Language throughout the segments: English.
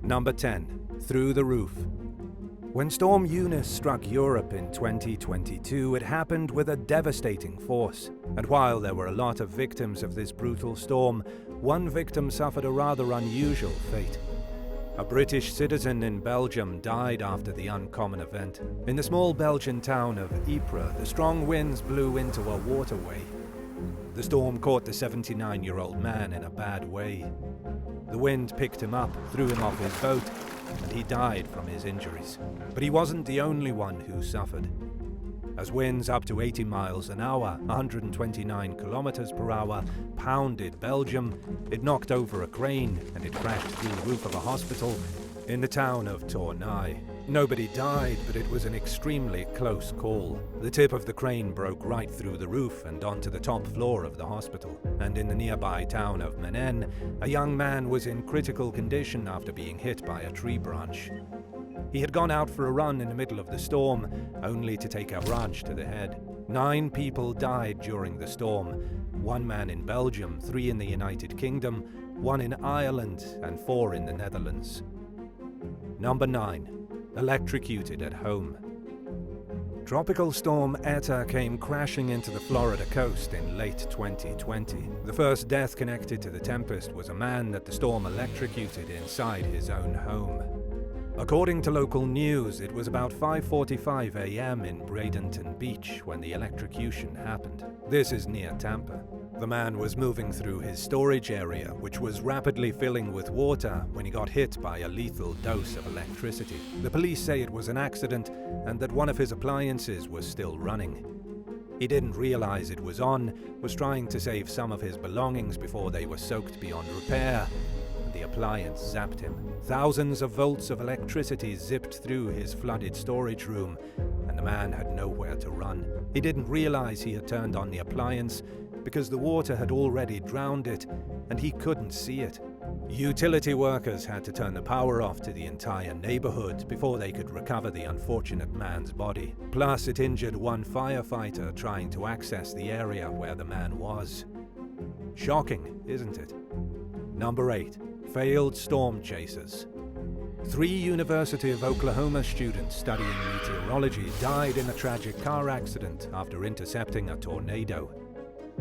Number 10. Through the Roof. When Storm Eunice struck Europe in 2022, it happened with a devastating force. And while there were a lot of victims of this brutal storm, one victim suffered a rather unusual fate. A British citizen in Belgium died after the uncommon event. In the small Belgian town of Ypres, the strong winds blew into a waterway. The storm caught the 79-year-old man in a bad way. The wind picked him up, threw him off his boat, and he died from his injuries. But he wasn't the only one who suffered. As winds up to 80 miles an hour, 129 kilometers per hour, pounded Belgium, it knocked over a crane and it crashed through the roof of a hospital in the town of Tournai. Nobody died, but it was an extremely close call. The tip of the crane broke right through the roof and onto the top floor of the hospital. And in the nearby town of Menin, a young man was in critical condition after being hit by a tree branch. He had gone out for a run in the middle of the storm, only to take a branch to the head. 9 people died during the storm. 1 man in Belgium, 3 in the United Kingdom, 1 in Ireland, and 4 in the Netherlands. Number 9. Electrocuted at home. Tropical storm Eta came crashing into the Florida coast in late 2020. The first death connected to the tempest was a man that the storm electrocuted inside his own home. According to local news, it was about 5:45 a.m. in Bradenton Beach when the electrocution happened. This is near Tampa. The man was moving through his storage area, which was rapidly filling with water when he got hit by a lethal dose of electricity. The police say it was an accident and that one of his appliances was still running. He didn't realize it was on, was trying to save some of his belongings before they were soaked beyond repair, and the appliance zapped him. Thousands of volts of electricity zipped through his flooded storage room, and the man had nowhere to run. He didn't realize he had turned on the appliance because the water had already drowned it, and he couldn't see it. Utility workers had to turn the power off to the entire neighborhood before they could recover the unfortunate man's body. Plus, it injured one firefighter trying to access the area where the man was. Shocking, isn't it? Number 8. Failed storm chasers. 3 University of Oklahoma students studying meteorology died in a tragic car accident after intercepting a tornado.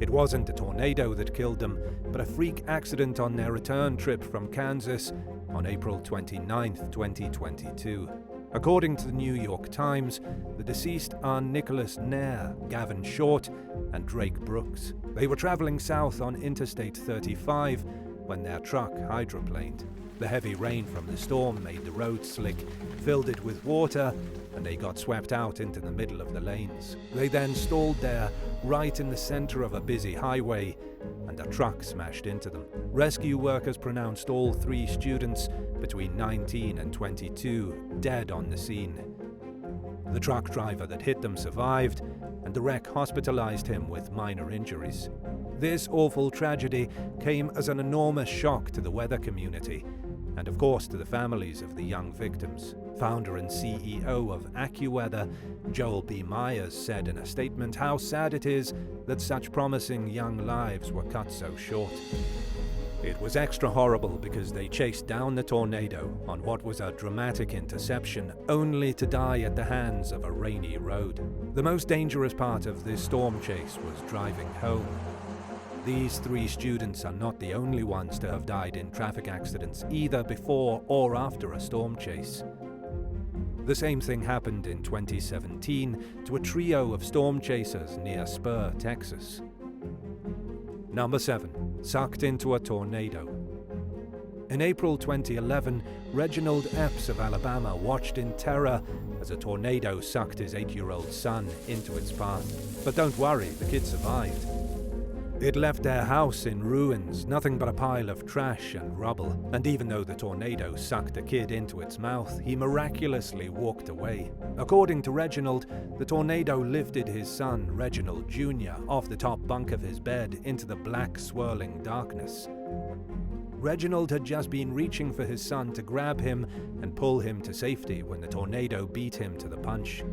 It wasn't a tornado that killed them, but a freak accident on their return trip from Kansas on April 29, 2022. According to the New York Times, the deceased are Nicholas Nair, Gavin Short, and Drake Brooks. They were traveling south on Interstate 35 when their truck hydroplaned. The heavy rain from the storm made the road slick, filled it with water, and they got swept out into the middle of the lanes. They then stalled there, right in the center of a busy highway, and a truck smashed into them. Rescue workers pronounced all 3 students, between 19 and 22, dead on the scene. The truck driver that hit them survived, and the wreck hospitalized him with minor injuries. This awful tragedy came as an enormous shock to the weather community, and of course to the families of the young victims. Founder and CEO of AccuWeather, Joel B. Myers, said in a statement how sad it is that such promising young lives were cut so short. It was extra horrible because they chased down the tornado on what was a dramatic interception, only to die at the hands of a rainy road. The most dangerous part of this storm chase was driving home. These 3 students are not the only ones to have died in traffic accidents, either before or after a storm chase. The same thing happened in 2017 to a trio of storm chasers near Spur, Texas. Number 7. Sucked into a tornado. In April 2011, Reginald Epps of Alabama watched in terror as a tornado sucked his 8-year-old son into its path. But don't worry, the kid survived. It left their house in ruins, nothing but a pile of trash and rubble. And even though the tornado sucked the kid into its mouth, he miraculously walked away. According to Reginald, the tornado lifted his son, Reginald Jr., off the top bunk of his bed into the black, swirling darkness. Reginald had just been reaching for his son to grab him and pull him to safety when the tornado beat him to the punch.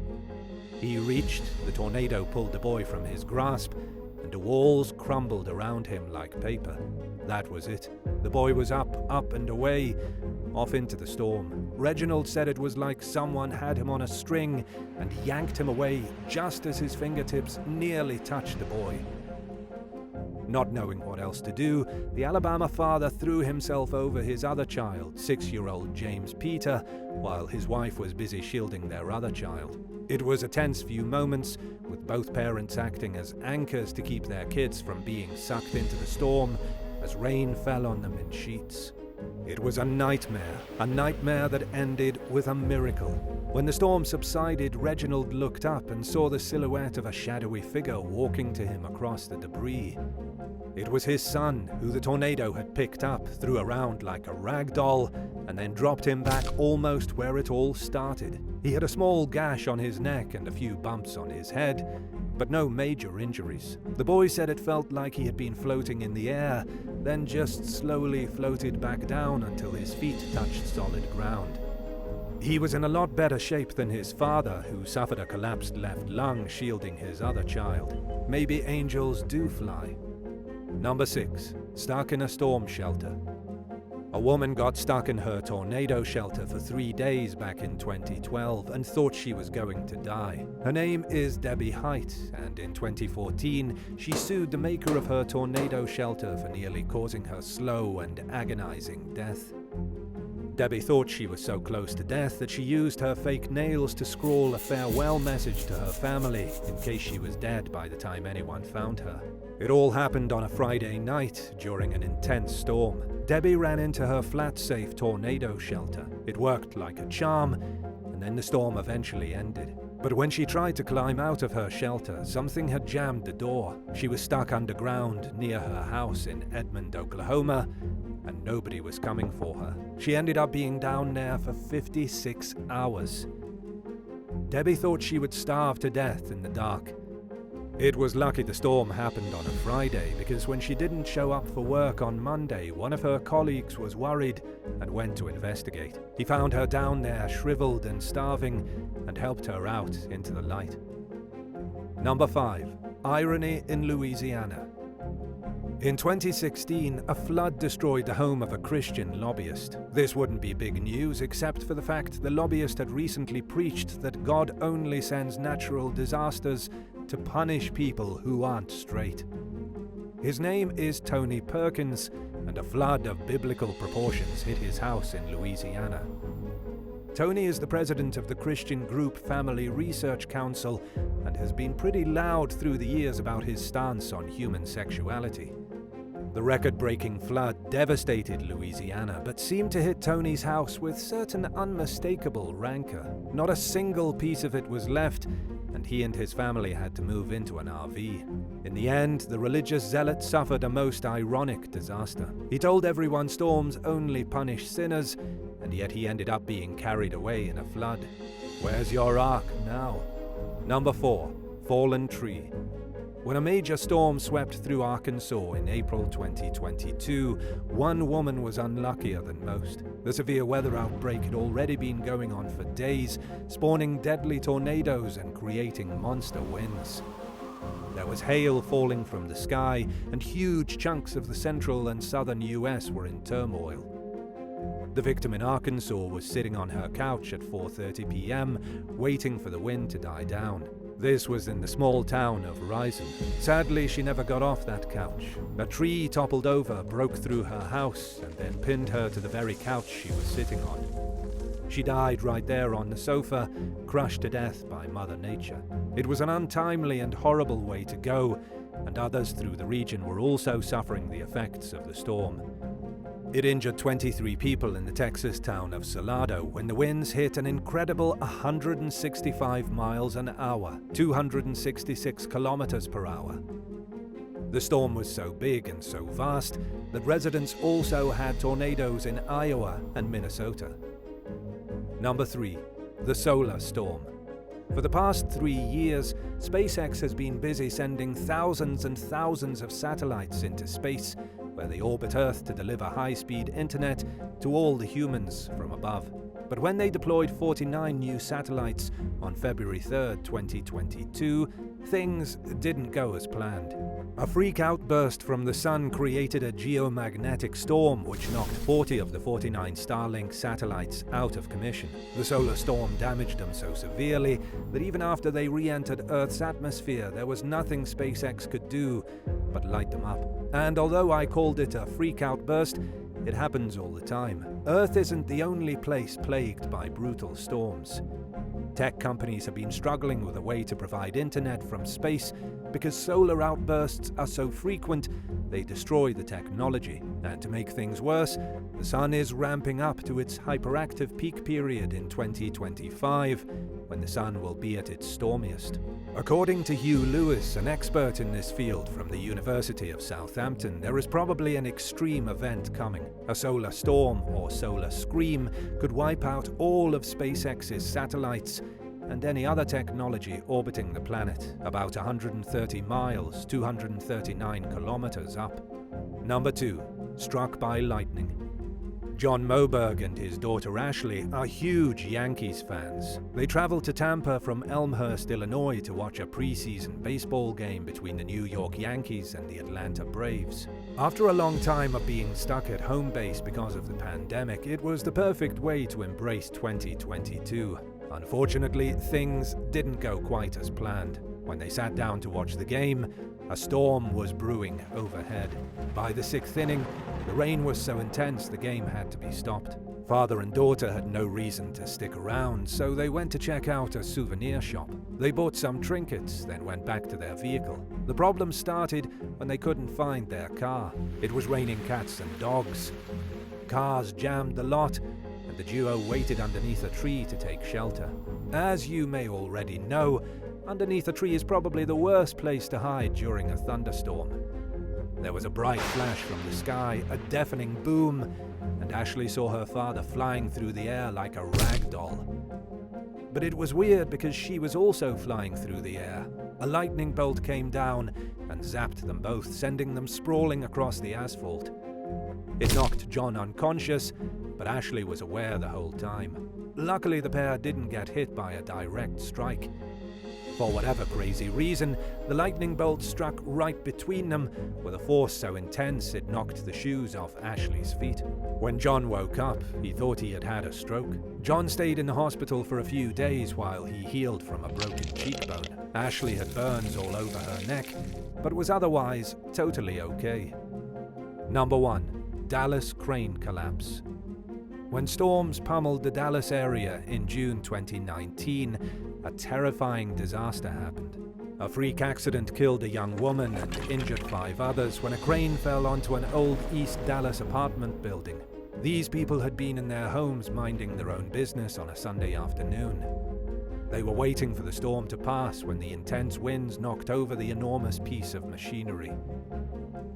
He reached, the tornado pulled the boy from his grasp, and the walls crumbled around him like paper. That was it. The boy was up and away, off into the storm. Reginald said it was like someone had him on a string and yanked him away just as his fingertips nearly touched the boy. Not knowing what else to do, the Alabama father threw himself over his other child, 6-year-old James Peter, while his wife was busy shielding their other child. It was a tense few moments, with both parents acting as anchors to keep their kids from being sucked into the storm as rain fell on them in sheets. It was a nightmare that ended with a miracle. When the storm subsided, Reginald looked up and saw the silhouette of a shadowy figure walking to him across the debris. It was his son, who the tornado had picked up, threw around like a rag doll, and then dropped him back almost where it all started. He had a small gash on his neck and a few bumps on his head, but no major injuries. The boy said it felt like he had been floating in the air, then just slowly floated back down until his feet touched solid ground. He was in a lot better shape than his father, who suffered a collapsed left lung shielding his other child. Maybe angels do fly. Number 6. Stuck in a storm shelter. A woman got stuck in her tornado shelter for 3 days back in 2012 and thought she was going to die. Her name is Debbie Height, and in 2014, she sued the maker of her tornado shelter for nearly causing her slow and agonizing death. Debbie thought she was so close to death that she used her fake nails to scrawl a farewell message to her family in case she was dead by the time anyone found her. It all happened on a Friday night during an intense storm. Debbie ran into her flat-safe tornado shelter. It worked like a charm, and then the storm eventually ended. But when she tried to climb out of her shelter, something had jammed the door. She was stuck underground near her house in Edmond, Oklahoma, and nobody was coming for her. She ended up being down there for 56 hours. Debbie thought she would starve to death in the dark. It was lucky the storm happened on a Friday, because when she didn't show up for work on Monday, one of her colleagues was worried and went to investigate. He found her down there shriveled and starving and helped her out into the light. Number 5. Irony in Louisiana. In 2016, a flood destroyed the home of a Christian lobbyist. This wouldn't be big news except for the fact the lobbyist had recently preached that God only sends natural disasters to punish people who aren't straight. His name is Tony Perkins, and a flood of biblical proportions hit his house in Louisiana. Tony is the president of the Christian group Family Research Council and has been pretty loud through the years about his stance on human sexuality. The record-breaking flood devastated Louisiana, but seemed to hit Tony's house with certain unmistakable rancor. Not a single piece of it was left, and he and his family had to move into an RV. In the end, the religious zealot suffered a most ironic disaster. He told everyone storms only punish sinners, and yet he ended up being carried away in a flood. Where's your ark now? Number 4. Fallen tree. When a major storm swept through Arkansas in April 2022, one woman was unluckier than most. The severe weather outbreak had already been going on for days, spawning deadly tornadoes and creating monster winds. There was hail falling from the sky, and huge chunks of the central and southern US were in turmoil. The victim in Arkansas was sitting on her couch at 4:30 p.m., waiting for the wind to die down. This was in the small town of Rison. Sadly, she never got off that couch. A tree toppled over, broke through her house, and then pinned her to the very couch she was sitting on. She died right there on the sofa, crushed to death by Mother Nature. It was an untimely and horrible way to go, and others through the region were also suffering the effects of the storm. It injured 23 people in the Texas town of Salado when the winds hit an incredible 165 miles an hour, 266 kilometers per hour. The storm was so big and so vast that residents also had tornadoes in Iowa and Minnesota. Number 3. The solar storm. For the past 3 years, SpaceX has been busy sending thousands and thousands of satellites into space, where they orbit Earth to deliver high-speed internet to all the humans from above. But when they deployed 49 new satellites on February 3, 2022, things didn't go as planned. A freak outburst from the sun created a geomagnetic storm which knocked 40 of the 49 Starlink satellites out of commission. The solar storm damaged them so severely that even after they re-entered Earth's atmosphere, there was nothing SpaceX could do but light them up. And although I called it a freak outburst, it happens all the time. Earth isn't the only place plagued by brutal storms. Tech companies have been struggling with a way to provide internet from space because solar outbursts are so frequent they destroy the technology. And to make things worse, the sun is ramping up to its hyperactive peak period in 2025, when the sun will be at its stormiest. According to Hugh Lewis, an expert in this field from the University of Southampton, there is probably an extreme event coming. A solar storm, or solar scream, could wipe out all of SpaceX's satellites and any other technology orbiting the planet, about 130 miles, 239 kilometers up. Number 2. Struck by lightning. John Moberg and his daughter Ashley are huge Yankees fans. They traveled to Tampa from Elmhurst, Illinois to watch a preseason baseball game between the New York Yankees and the Atlanta Braves. After a long time of being stuck at home base because of the pandemic, it was the perfect way to embrace 2022. Unfortunately, things didn't go quite as planned. When they sat down to watch the game, a storm was brewing overhead. By the 6th inning, the rain was so intense the game had to be stopped. Father and daughter had no reason to stick around, so they went to check out a souvenir shop. They bought some trinkets, then went back to their vehicle. The problem started when they couldn't find their car. It was raining cats and dogs. Cars jammed the lot, and the duo waited underneath a tree to take shelter. As you may already know, underneath a tree is probably the worst place to hide during a thunderstorm. There was a bright flash from the sky, a deafening boom, and Ashley saw her father flying through the air like a rag doll. But it was weird because she was also flying through the air. A lightning bolt came down and zapped them both, sending them sprawling across the asphalt. It knocked John unconscious, but Ashley was aware the whole time. Luckily, the pair didn't get hit by a direct strike. For whatever crazy reason, the lightning bolt struck right between them with a force so intense it knocked the shoes off Ashley's feet. When John woke up, he thought he had had a stroke. John stayed in the hospital for a few days while he healed from a broken cheekbone. Ashley had burns all over her neck, but was otherwise totally okay. Number 1. Dallas crane collapse. When storms pummeled the Dallas area in June 2019, a terrifying disaster happened. A freak accident killed a young woman and injured 5 others when a crane fell onto an old East Dallas apartment building. These people had been in their homes minding their own business on a Sunday afternoon. They were waiting for the storm to pass when the intense winds knocked over the enormous piece of machinery.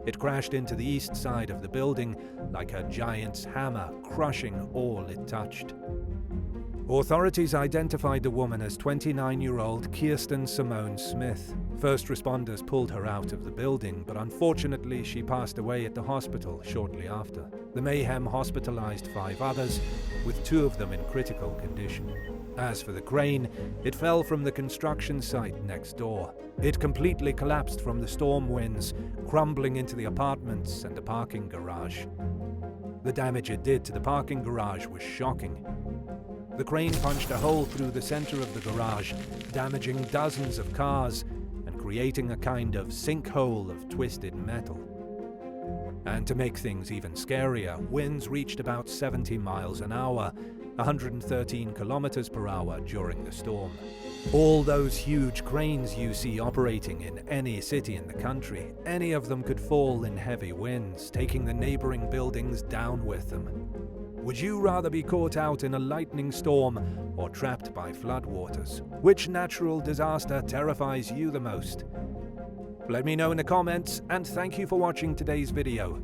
It crashed into the east side of the building like a giant's hammer, crushing all it touched. Authorities identified the woman as 29-year-old Kirsten Simone Smith. First responders pulled her out of the building, but unfortunately she passed away at the hospital shortly after. The mayhem hospitalized 5 others, with 2 of them in critical condition. As for the crane, it fell from the construction site next door. It completely collapsed from the storm winds, crumbling into the apartments and the parking garage. The damage it did to the parking garage was shocking. The crane punched a hole through the center of the garage, damaging dozens of cars and creating a kind of sinkhole of twisted metal. And to make things even scarier, winds reached about 70 miles an hour, 113 kilometers per hour during the storm. All those huge cranes you see operating in any city in the country, any of them could fall in heavy winds, taking the neighboring buildings down with them. Would you rather be caught out in a lightning storm or trapped by floodwaters? Which natural disaster terrifies you the most? Let me know in the comments, and thank you for watching today's video.